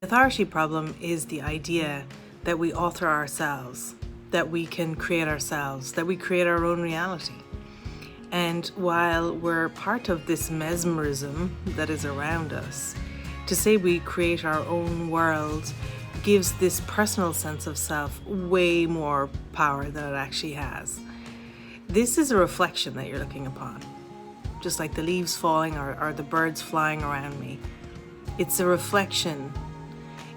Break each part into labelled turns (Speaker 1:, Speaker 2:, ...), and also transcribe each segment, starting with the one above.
Speaker 1: Authority problem is the idea that we author ourselves, that we can create ourselves, that we create our own reality. And while we're part of this mesmerism that is around us, to say we create our own world gives this personal sense of self way more power than it actually has. This is a reflection that you're looking upon, just like the leaves falling or the birds flying around me. It's a reflection.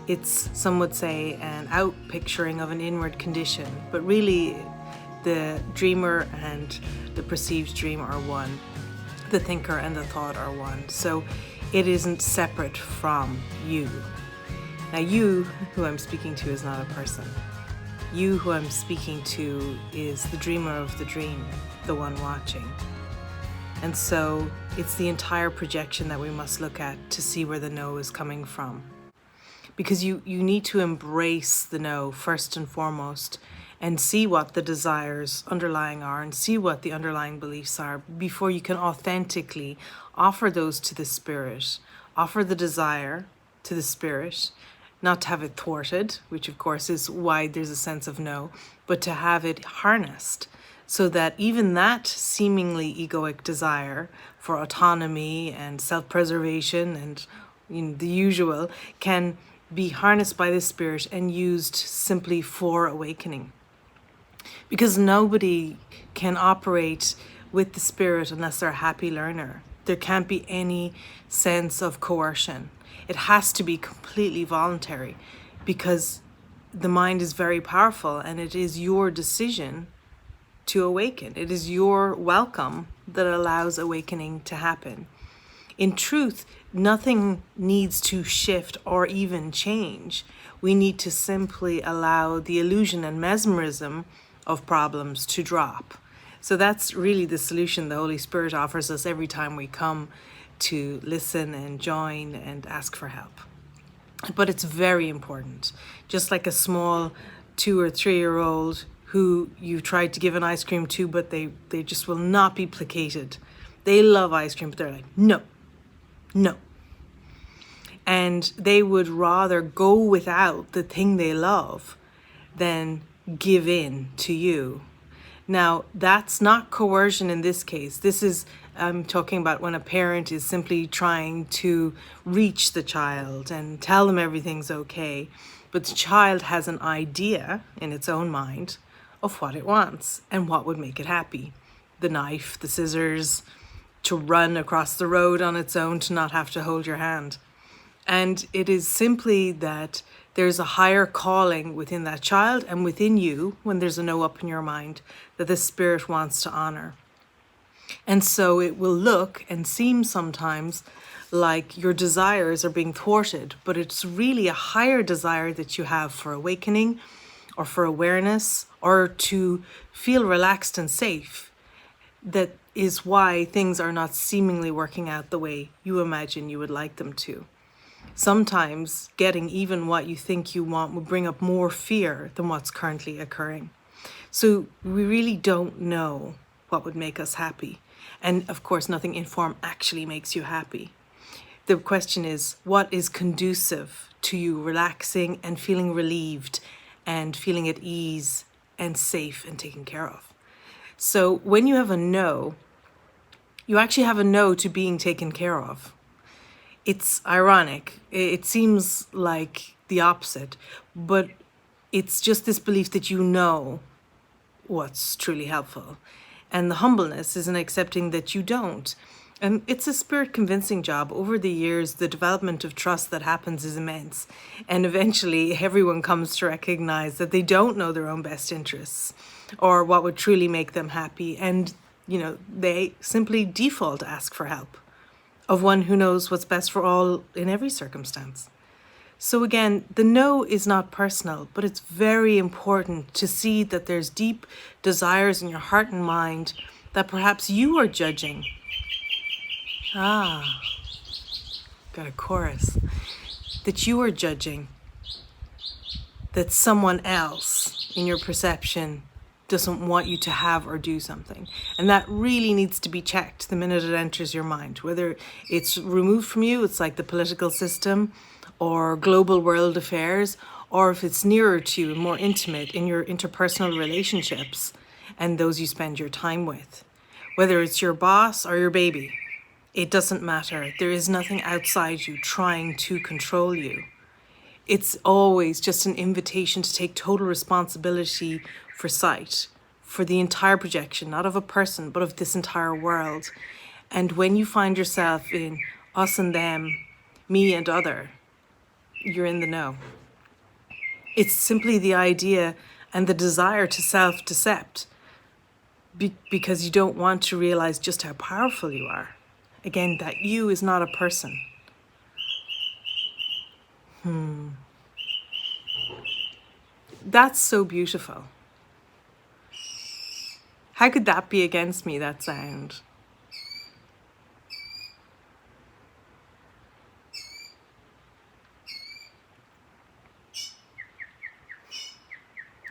Speaker 1: It's, some would say, an out-picturing of an inward condition, but really the dreamer and the perceived dream are one. The thinker and the thought are one. So it isn't separate from you. Now you, who I'm speaking to, is not a person. You, who I'm speaking to, is the dreamer of the dream, the one watching. And so it's the entire projection that we must look at to see where the no is coming from. Because you need to embrace the no first and foremost and see what the desires underlying are and see what the underlying beliefs are before you can authentically offer those to the spirit. Offer the desire to the spirit, not to have it thwarted, which of course is why there's a sense of no, but to have it harnessed so that even that seemingly egoic desire for autonomy and self-preservation and the usual can be harnessed by the spirit and used simply for awakening. Because nobody can operate with the spirit unless they're a happy learner. There can't be any sense of coercion. It has to be completely voluntary because the mind is very powerful and it is your decision to awaken. It is your welcome that allows awakening to happen. In truth, nothing needs to shift or even change. We need to simply allow the illusion and mesmerism of problems to drop. So that's really the solution the Holy Spirit offers us every time we come to listen and join and ask for help. But it's very important. Just like a small 2 or 3-year-old who you tried to give an ice cream to, but they just will not be placated. They love ice cream, but they're like, no. And they would rather go without the thing they love than give in to you. Now, that's not coercion in this case. I'm talking about when a parent is simply trying to reach the child and tell them everything's okay. But the child has an idea in its own mind of what it wants and what would make it happy. The knife, the scissors, to run across the road on its own, to not have to hold your hand. And it is simply that there's a higher calling within that child and within you when there's a no up in your mind that the spirit wants to honor. And so it will look and seem sometimes like your desires are being thwarted, but it's really a higher desire that you have for awakening or for awareness or to feel relaxed and safe. That is why things are not seemingly working out the way you imagine you would like them to. Sometimes getting even what you think you want will bring up more fear than what's currently occurring. So we really don't know what would make us happy. And of course, nothing in form actually makes you happy. The question is, what is conducive to you relaxing and feeling relieved and feeling at ease and safe and taken care of? So when you have a no, you actually have a no to being taken care of. It's ironic. It seems like the opposite, but it's just this belief that you know what's truly helpful. And the humbleness is in accepting that you don't. And it's a spirit convincing job. Over the years, the development of trust that happens is immense. And eventually, everyone comes to recognize that they don't know their own best interests or what would truly make them happy. And, they simply default to ask for help of one who knows what's best for all in every circumstance. So again, the no is not personal, but it's very important to see that there's deep desires in your heart and mind that perhaps you are judging. Got a chorus. That you are judging. That someone else in your perception doesn't want you to have or do something. And that really needs to be checked the minute it enters your mind. Whether it's removed from you, it's like the political system, or global world affairs, or if it's nearer to you and more intimate in your interpersonal relationships and those you spend your time with. Whether it's your boss or your baby, it doesn't matter. There is nothing outside you trying to control you. It's always just an invitation to take total responsibility for sight, for the entire projection, not of a person, but of this entire world. And when you find yourself in us and them, me and other, you're in the know. It's simply the idea and the desire to self-decept because you don't want to realize just how powerful you are. Again, that you is not a person. That's so beautiful. How could that be against me, that sound?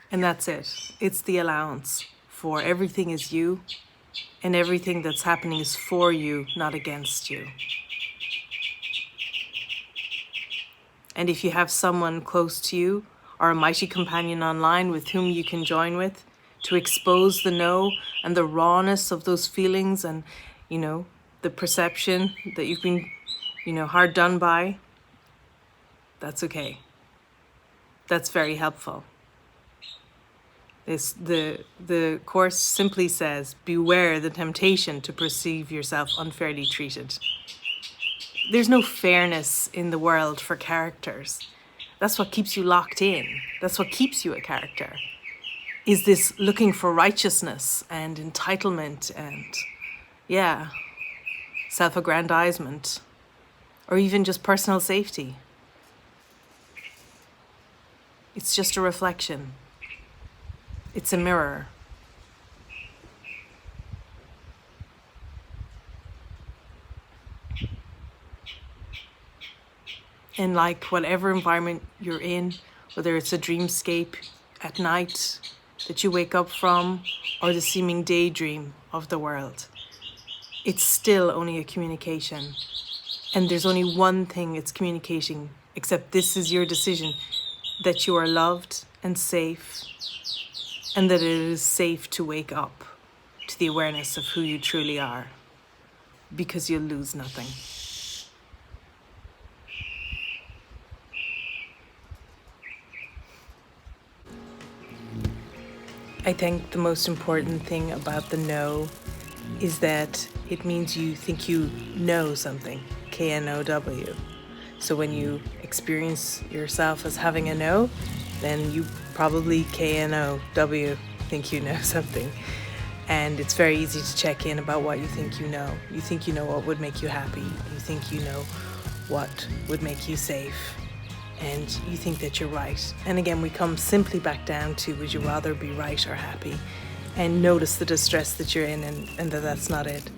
Speaker 1: And that's it. It's the allowance for everything is you, and everything that's happening is for you, not against you. And if you have someone close to you or a mighty companion online with whom you can join with to expose the no and the rawness of those feelings and, the perception that you've been, hard done by, that's okay. That's very helpful. The Course simply says, beware the temptation to perceive yourself unfairly treated. There's no fairness in the world for characters. That's what keeps you locked in. That's what keeps you a character. Is this looking for righteousness and entitlement and, self-aggrandizement, or even just personal safety. It's just a reflection. It's a mirror. And like whatever environment you're in, whether it's a dreamscape at night that you wake up from, or the seeming daydream of the world, it's still only a communication. And there's only one thing it's communicating, except this is your decision, that you are loved and safe, and that it is safe to wake up to the awareness of who you truly are, because you'll lose nothing. I think the most important thing about the know is that it means you think you know something, K-N-O-W. So when you experience yourself as having a no, then you probably K-N-O-W think you know something. And it's very easy to check in about what you think you know. You think you know what would make you happy. You think you know what would make you safe. And you think that you're right. And again, we come simply back down to, would you rather be right or happy? And notice the distress that you're in, and that that's not it.